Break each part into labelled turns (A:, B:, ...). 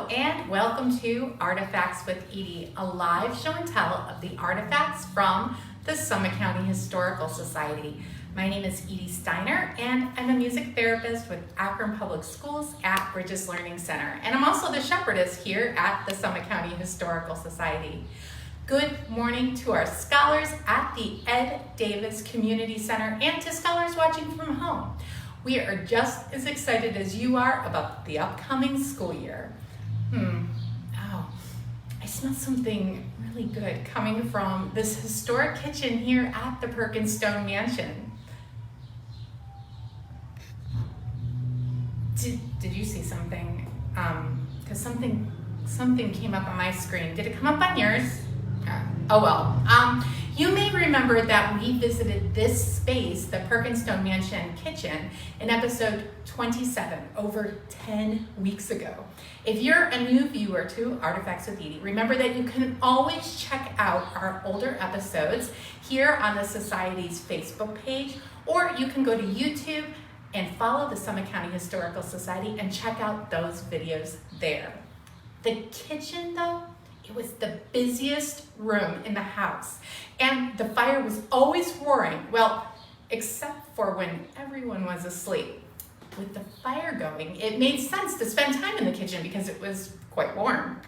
A: and welcome to Artifacts with Edie, a live show and tell of the artifacts from the Summit County Historical Society. My name is Edie Steiner, and I'm a music therapist with Akron Public Schools at Bridges Learning Center, and I'm also the shepherdess here at the Summit County Historical Society. Good morning to our scholars at the Ed Davis Community Center and to scholars watching from home. We are just as excited as you are about the upcoming school year. Oh, I smell something really good coming from this historic kitchen here at the Perkins Stone Mansion. Did you see something? Because something came up on my screen. Did it come up on yours? Oh well. You may remember that we visited this space, the Perkins Stone Mansion kitchen, in episode 27, over 10 weeks ago. If you're a new viewer to Artifacts with Edie, remember that you can always check out our older episodes here on the Society's Facebook page, or you can go to YouTube and follow the Summit County Historical Society and check out those videos there. The kitchen, though, it was the busiest room in the house, and the fire was always roaring, well, except for when everyone was asleep. With the fire going, it made sense to spend time in the kitchen because it was quite warm.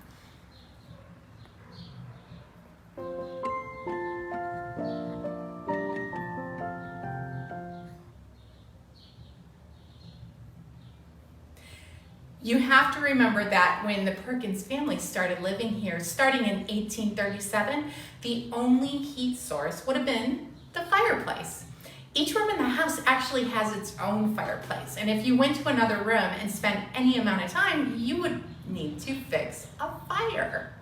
A: You have to remember that when the Perkins family started living here, starting in 1837, the only heat source would have been the fireplace. Each room in the house actually has its own fireplace, and if you went to another room and spent any amount of time, you would need to fix a fire.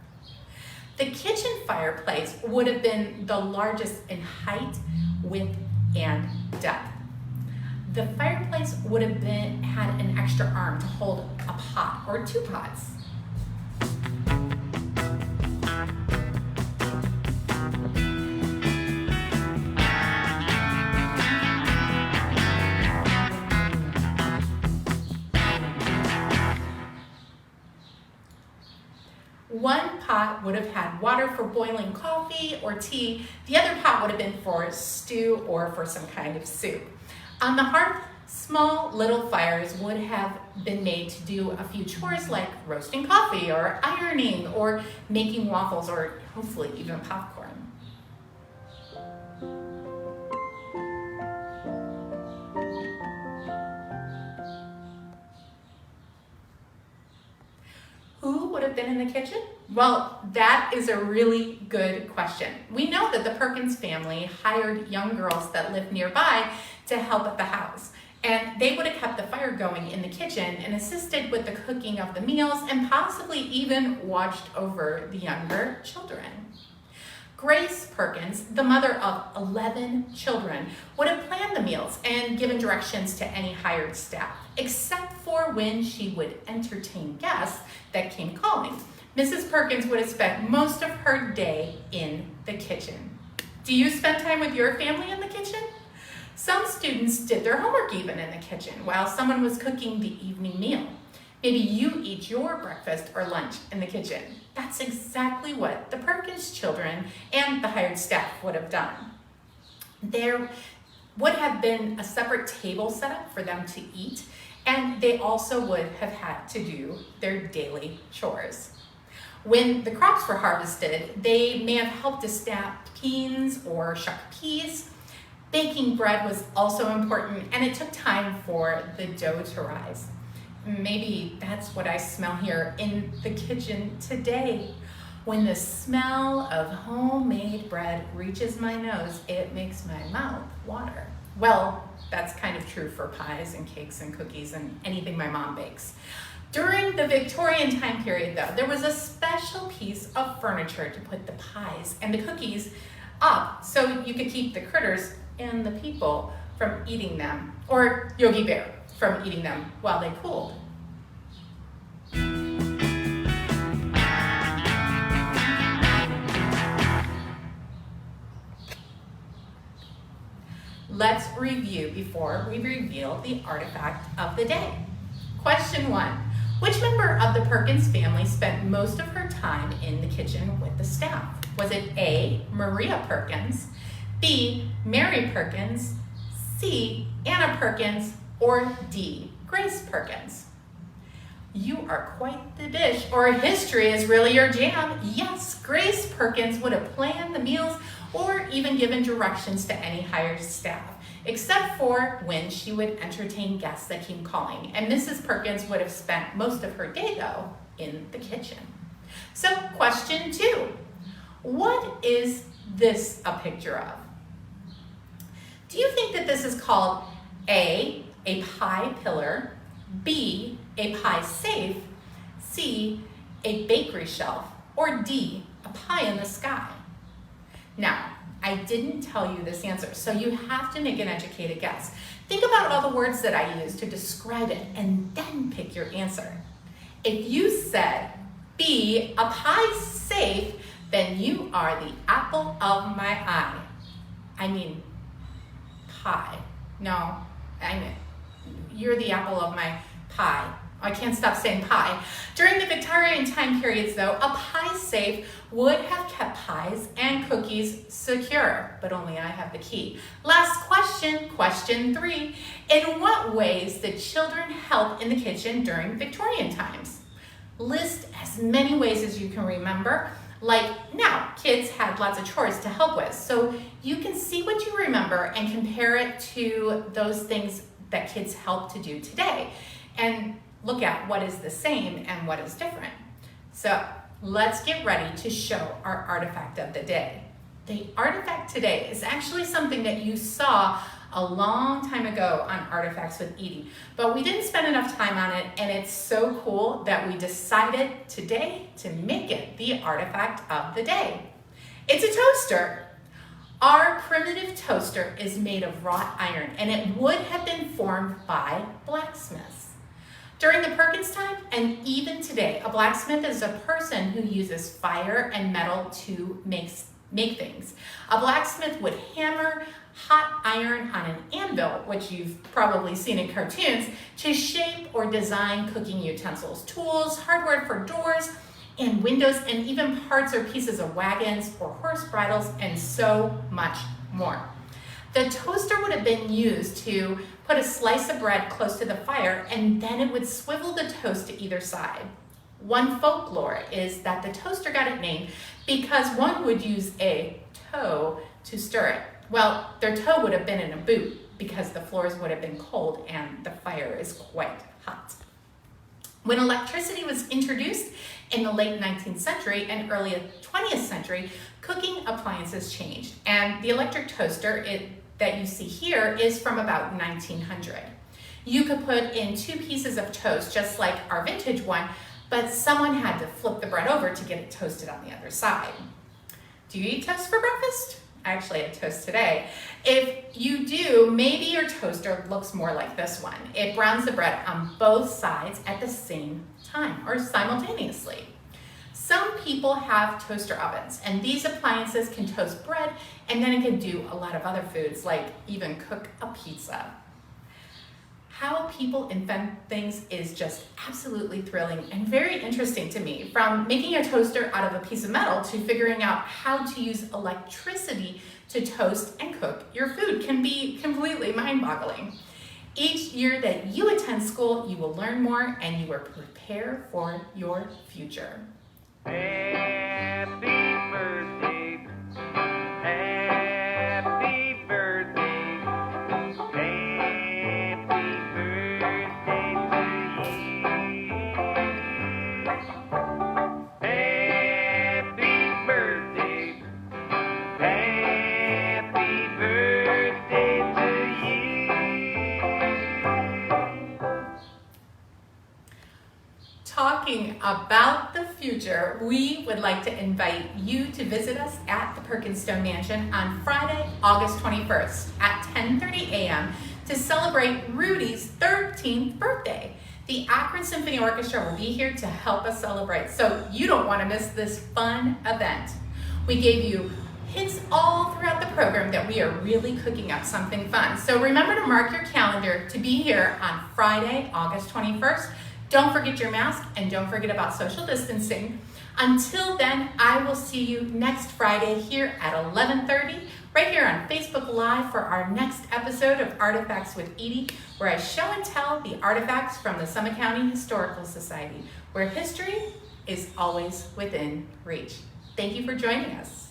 A: The kitchen fireplace would have been the largest in height, width, and depth. The fireplace would have had an extra arm to hold a pot or two pots. One pot would have had water for boiling coffee or tea. The other pot would have been for stew or for some kind of soup. On the hearth, small little fires would have been made to do a few chores like roasting coffee or ironing or making waffles or hopefully even popcorn. Who would have been in the kitchen? Well, that is a really good question. We know that the Perkins family hired young girls that lived nearby to help at the house, and they would have kept the fire going in the kitchen and assisted with the cooking of the meals and possibly even watched over the younger children. Grace Perkins, the mother of 11 children, would have planned the meals and given directions to any hired staff, except for when she would entertain guests that came calling. Mrs. Perkins would have spent most of her day in the kitchen. Do you spend time with your family in the kitchen? Some students did their homework even in the kitchen while someone was cooking the evening meal. Maybe you eat your breakfast or lunch in the kitchen. That's exactly what the Perkins children and the hired staff would have done. There would have been a separate table set up for them to eat, and they also would have had to do their daily chores. When the crops were harvested, they may have helped to snap beans or shuck peas. Baking bread was also important, and it took time for the dough to rise. Maybe that's what I smell here in the kitchen today. When the smell of homemade bread reaches my nose, it makes my mouth water. Well, that's kind of true for pies and cakes and cookies and anything my mom bakes. During the Victorian time period, though, there was a special piece of furniture to put the pies and the cookies up so you could keep the critters and the people from eating them, or Yogi Bear from eating them while they cooled. Let's review before we reveal the artifact of the day. Question 1. Which member of the Perkins family spent most of her time in the kitchen with the staff? Was it A, Maria Perkins, B, Mary Perkins, C, Anna Perkins, or D, Grace Perkins? You are quite the dish, or history is really your jam. Yes, Grace Perkins would have planned the meals or even given directions to any hired staff, except for when she would entertain guests that came calling. And Mrs. Perkins would have spent most of her day, though, in the kitchen. So, question 2. What is this a picture of? Do you think that this is called A, a pie pillar, B, a pie safe, C, a bakery shelf, or D, a pie in the sky? Now, I didn't tell you this answer, so you have to make an educated guess. Think about all the words that I used to describe it and then pick your answer. If you said B, a pie safe, then you are the apple of my eye. I mean, pie. No, I mean, you're the apple of my pie. I can't stop saying pie. During the Victorian time periods, though, a pie safe would have kept pies and cookies secure, but only I have the key. Last question, question 3. In what ways did children help in the kitchen during Victorian times? List as many ways as you can remember. Like now, kids had lots of chores to help with, so you can see what you remember and compare it to those things that kids help to do today, and look at what is the same and what is different. So let's get ready to show our artifact of the day. The artifact today is actually something that you saw a long time ago on Artifacts with Edie, but we didn't spend enough time on it, and it's so cool that we decided today to make it the artifact of the day. It's a toaster. Our primitive toaster is made of wrought iron, and it would have been formed by blacksmiths. During the Perkins time, and even today, a blacksmith is a person who uses fire and metal to make things. A blacksmith would hammer hot iron on an anvil, which you've probably seen in cartoons, to shape or design cooking utensils, tools, hardware for doors and windows, and even parts or pieces of wagons or horse bridles, and so much more. The toaster would have been used to put a slice of bread close to the fire, and then it would swivel the toast to either side. One folklore is that the toaster got its name because one would use a toe to stir it. Well, their toe would have been in a boot because the floors would have been cold and the fire is quite hot. When electricity was introduced in the late 19th century and early 20th century, cooking appliances changed, and the electric toaster that you see here is from about 1900. You could put in 2 pieces of toast, just like our vintage one, but someone had to flip the bread over to get it toasted on the other side. Do you eat toast for breakfast? I actually had toast today. If you do, maybe your toaster looks more like this one. It browns the bread on both sides at the same time or simultaneously. Some people have toaster ovens, and these appliances can toast bread, and then it can do a lot of other foods, like even cook a pizza. How people invent things is just absolutely thrilling and very interesting to me. From making a toaster out of a piece of metal to figuring out how to use electricity to toast and cook your food can be completely mind-boggling. Each year that you attend school, you will learn more and you will prepare for your future.
B: Happy birthday. Happy birthday. Happy birthday to you. Happy birthday. Happy birthday to you.
A: Talking about the future, we would like to invite you to visit us at the Perkinstone Mansion on Friday, August 21st at 10:30 a.m. to celebrate Rudy's 13th birthday. The Akron Symphony Orchestra will be here to help us celebrate, so you don't want to miss this fun event. We gave you hints all throughout the program that we are really cooking up something fun. So remember to mark your calendar to be here on Friday, August 21st. Don't forget your mask and don't forget about social distancing. Until then, I will see you next Friday here at 11:30, right here on Facebook Live for our next episode of Artifacts with Edie, where I show and tell the artifacts from the Summit County Historical Society, where history is always within reach. Thank you for joining us.